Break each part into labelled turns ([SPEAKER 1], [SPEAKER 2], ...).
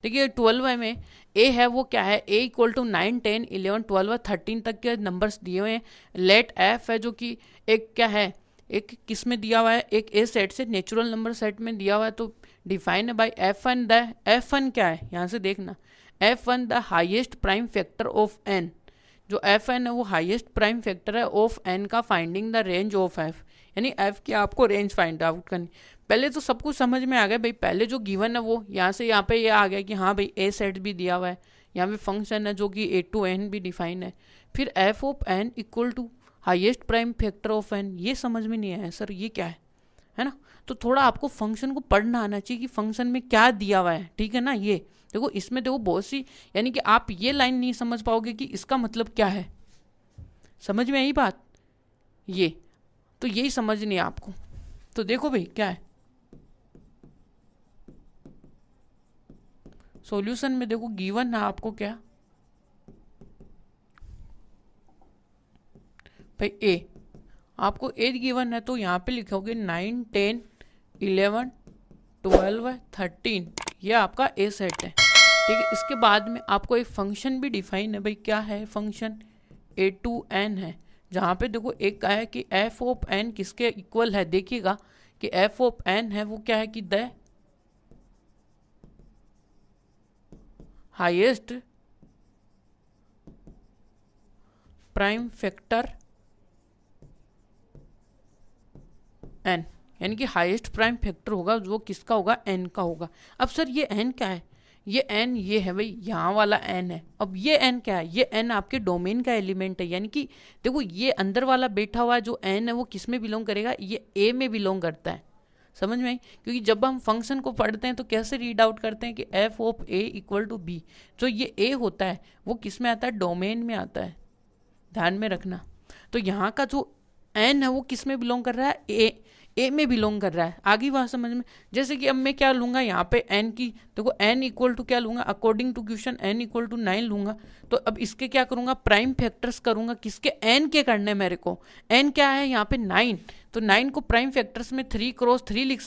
[SPEAKER 1] देखिए 12 में ए है वो क्या है, ए इक्वल टू 9 10 11 12 13 तक के नंबर्स दिए हुए हैं। लेट एफ है जो कि एक क्या है, एक किस में दिया हुआ है, एक ए सेट से नेचुरल नंबर सेट में दिया हुआ है, तो डिफाइन है by F one. The F one क्या है यहाँ से देखना, F one the highest prime factor of N. जो एफ एन है वो हाईएस्ट प्राइम फैक्टर है ऑफ एन का, finding the range of F, यानी एफ की आपको रेंज फाइंड आउट करनी। पहले तो सब कुछ समझ में आ गया भाई, पहले जो गिवन है वो यहाँ से यहाँ पे ये आ गया कि हाँ भाई ए सेट भी दिया हुआ है, यहाँ पे फंक्शन है जो कि ए टू एन भी डिफाइन है। फिर F of N equal to highest prime factor of N, ये समझ में नहीं आया सर ये क्या है ना। तो थोड़ा आपको फंक्शन को पढ़ना आना चाहिए कि फंक्शन में क्या दिया हुआ है, ठीक है ना। ये देखो इसमें देखो बहुत सी, यानी कि आप ये लाइन नहीं समझ पाओगे कि इसका मतलब क्या है, समझ में आई बात, ये तो यही समझनी है आपको। तो देखो भाई क्या है सॉल्यूशन में, देखो गिवन है आपको क्या भाई, ए आपको ए गिवन है, तो यहाँ पे लिखोगे 9 10 11 12 13, ये आपका ए सेट है, ठीक है। इसके बाद में आपको एक फंक्शन भी डिफाइन है भाई, क्या है फंक्शन, ए टू एन है, जहाँ पे देखो एक का है कि एफ ऑफ एन किसके इक्वल है, देखिएगा कि एफ ऑफ एन है वो क्या है कि the highest prime factor N, यानी कि हाईएस्ट प्राइम फैक्टर होगा वो किसका होगा, एन का होगा। अब सर ये एन क्या है, ये एन ये है भाई यहाँ वाला एन है। अब ये एन क्या है, ये एन आपके डोमेन का एलिमेंट है, यानी कि देखो ये अंदर वाला बैठा हुआ जो एन है वो किस में बिलोंग करेगा, ये ए में बिलोंग करता है, समझ में आई। क्योंकि जब हम फंक्शन को पढ़ते हैं तो कैसे रीड आउट करते हैं कि F of A equal to B, जो ये ए होता है वो किस में आता है, डोमेन में आता है, ध्यान में रखना। तो यहाँ का जो एन है वो किस में बिलोंग कर रहा है, ए में बिलोंग कर रहा है, आगे बात समझ में। जैसे कि अब मैं क्या लूंगा यहाँ पे एन की, देखो एन इक्वल टू क्या लूंगा, according to question N equal to 9 लूंगा। तो अब इसके क्या करूंगा, प्राइम फैक्टर्स करूंगा, किसके, एन के करने मेरे को। एन क्या है यहाँ पे 9, तो 9 को प्राइम फैक्टर्स में 3 क्रॉस 3 लिख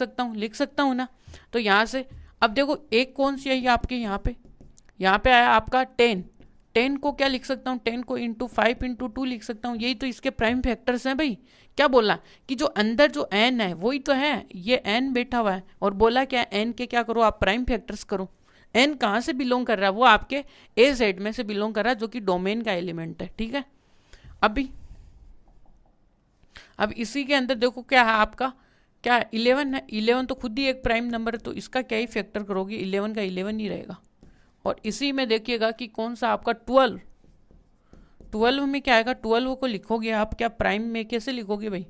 [SPEAKER 1] सकता हूँ ना। तो यहाँ से अब देखो एक कौन सी है आपके यहाँ पे आया आपका 10, 10 को क्या लिख सकता हूँ, 10 को इंटू 5 इंटू 2 लिख सकता हूँ, यही तो इसके प्राइम फैक्टर्स हैं भाई। क्या बोला कि जो अंदर जो एन है वही तो है, ये एन बैठा हुआ है, और बोला क्या एन के क्या करो आप प्राइम फैक्टर्स करो। एन कहाँ से बिलोंग कर रहा है, वो आपके ए सेट में से बिलोंग कर रहा है जो कि डोमेन का एलिमेंट है, ठीक है। अभी अब इसी के अंदर देखो क्या है आपका, क्या है 11 है, 11 तो खुद ही एक प्राइम नंबर है, तो इसका क्या ही फैक्टर करोगे, 11 का 11 ही रहेगा। और इसी में देखिएगा कि कौन सा आपका 12, 12 में क्या आएगा, 12 को लिखोगे आप क्या प्राइम में, कैसे लिखोगे भाई,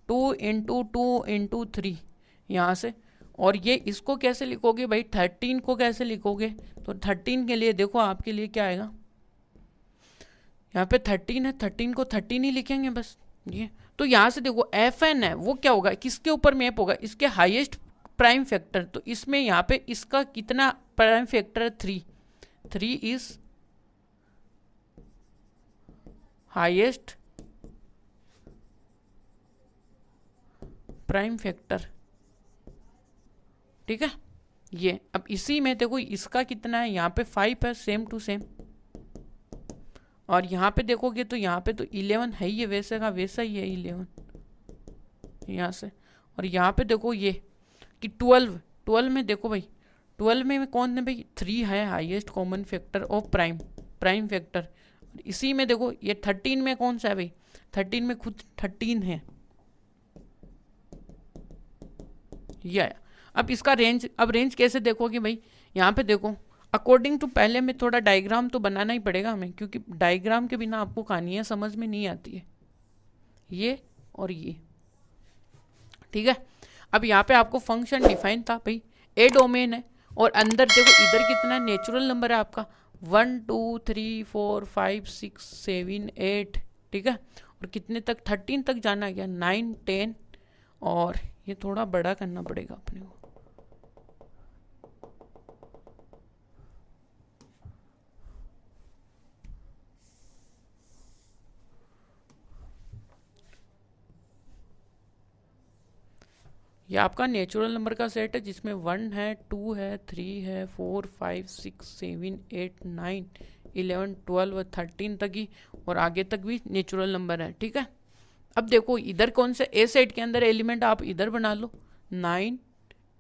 [SPEAKER 1] 2 इंटू 3 यहाँ से। और ये इसको कैसे लिखोगे भाई, 13 को कैसे लिखोगे, तो 13 के लिए देखो आपके लिए क्या आएगा, यहाँ पे 13 है, 13 को 13 ही लिखेंगे बस ये। तो यहाँ से देखो एफ एन है वो क्या होगा, किसके ऊपर मैप होगा, इसके हाईएस्ट प्राइम फैक्टर, तो इसमें यहाँ पे इसका कितना प्राइम फैक्टर है, 3, 3 इज हाईएस्ट प्राइम फैक्टर, ठीक है। ये अब इसी में देखो इसका कितना है, यहाँ पे 5 है, सेम टू सेम। और यहाँ पे देखोगे तो यहाँ पे तो 11 है ही है, वैसे का वैसा ही है 11 यहाँ से। और यहाँ पे देखो ये कि 12, 12 में देखो भाई, 12 में कौन है भाई, 3 है highest common factor of prime factor. इसी में देखो ये 13 में कौन सा है भाई, 13 में खुद 13 है, ये आया। अब इसका रेंज, अब रेंज कैसे देखोगे भाई, यहाँ पे देखो अकॉर्डिंग टू, पहले में थोड़ा डायग्राम तो बनाना ही पड़ेगा हमें, क्योंकि डायग्राम के बिना आपको कहानियाँ समझ में नहीं आती है, ये और ये, ठीक है। अब यहाँ पे आपको फंक्शन डिफाइन था भाई, ए डोमेन है, और अंदर देखो इधर कितना नेचुरल नंबर है आपका, 1 2 3 4 5 6 7 8, ठीक है। और कितने तक, 13 तक जाना गया, 9 10, और ये थोड़ा बड़ा करना पड़ेगा अपने को, ये आपका नेचुरल नंबर का सेट है जिसमें 1 है, 2 है, 3 है, 4, 5, 6, 7, 8, 9, 11, 12, 13 तक ही और आगे तक भी नेचुरल नंबर है। ठीक है, अब देखो इधर कौन से ए सेट के अंदर एलिमेंट आप इधर बना लो, 9,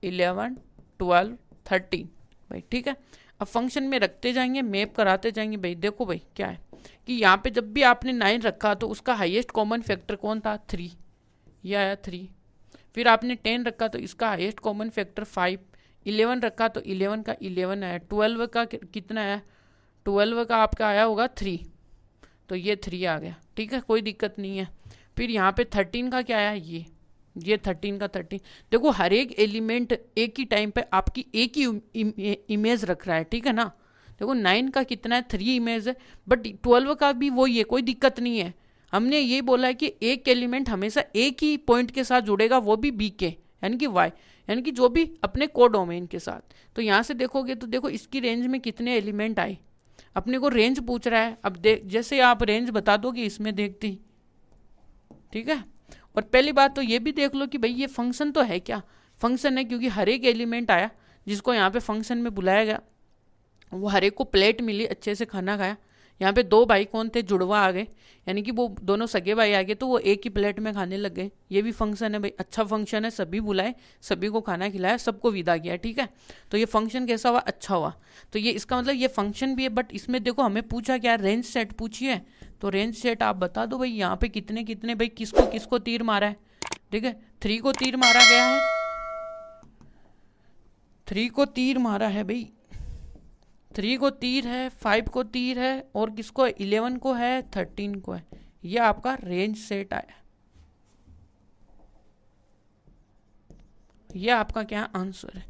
[SPEAKER 1] 11, 12, 13 भाई। ठीक है, अब फंक्शन में रखते जाएंगे, मैप कराते जाएंगे भाई। देखो भाई क्या है कि यहाँ पे जब भी आपने 9 रखा तो उसका हाईएस्ट कॉमन फैक्टर कौन था, 3, ये आया 3। फिर आपने 10 रखा तो इसका हाईएस्ट कॉमन फैक्टर 5, 11 रखा तो 11 का 11 आया, 12 का कितना आया, 12 का आपका आया होगा 3, तो ये 3 आ गया। ठीक है, कोई दिक्कत नहीं है। फिर यहाँ पे 13 का क्या आया, ये 13 का 13। देखो हर एक एलिमेंट एक ही टाइम पे आपकी एक ही इमेज रख रहा है। ठीक है ना, देखो 9 का कितना है, 3 इमेज है, बट 12 का भी वही है, कोई दिक्कत नहीं है। हमने ये बोला है कि एक एलिमेंट हमेशा एक ही पॉइंट के साथ जुड़ेगा, वो भी बी के यानी कि वाई, यानी कि जो भी अपने कोडोमेन के साथ। तो यहाँ से देखोगे तो देखो इसकी रेंज में कितने एलिमेंट आए, अपने को रेंज पूछ रहा है। अब जैसे आप रेंज बता दोगे इसमें देखते ही। ठीक है, और पहली बात तो ये भी देख लो कि भाई ये फंक्शन तो है क्या, फंक्शन है क्योंकि हर एक एलिमेंट आया जिसको यहाँ पे फंक्शन में बुलाया गया, वो हर एक को प्लेट मिली, अच्छे से खाना खाया। यहाँ पे 2 भाई कौन थे, जुड़वा आ गए, यानी कि वो दोनों सगे भाई आ गए तो वो एक ही प्लेट में खाने लग गए। ये भी फंक्शन है भाई, अच्छा फंक्शन है, सभी बुलाए, सभी को खाना खिलाया, सबको विदा किया। ठीक है, तो ये फंक्शन कैसा हुआ, अच्छा हुआ। तो ये इसका मतलब ये फंक्शन भी है, बट इसमें देखो हमें पूछा क्या, रेंज सेट पूछी है। तो रेंज सेट आप बता दो भाई, यहाँ पे कितने कितने भाई, किसको किसको तीर मारा है। ठीक है, 3 को तीर मारा गया है, 3 को तीर मारा है भाई, 3 को तीर है, 5 को तीर है, और किसको 11 को है, 13 को है। यह आपका रेंज सेट आया, यह आपका क्या आंसर है।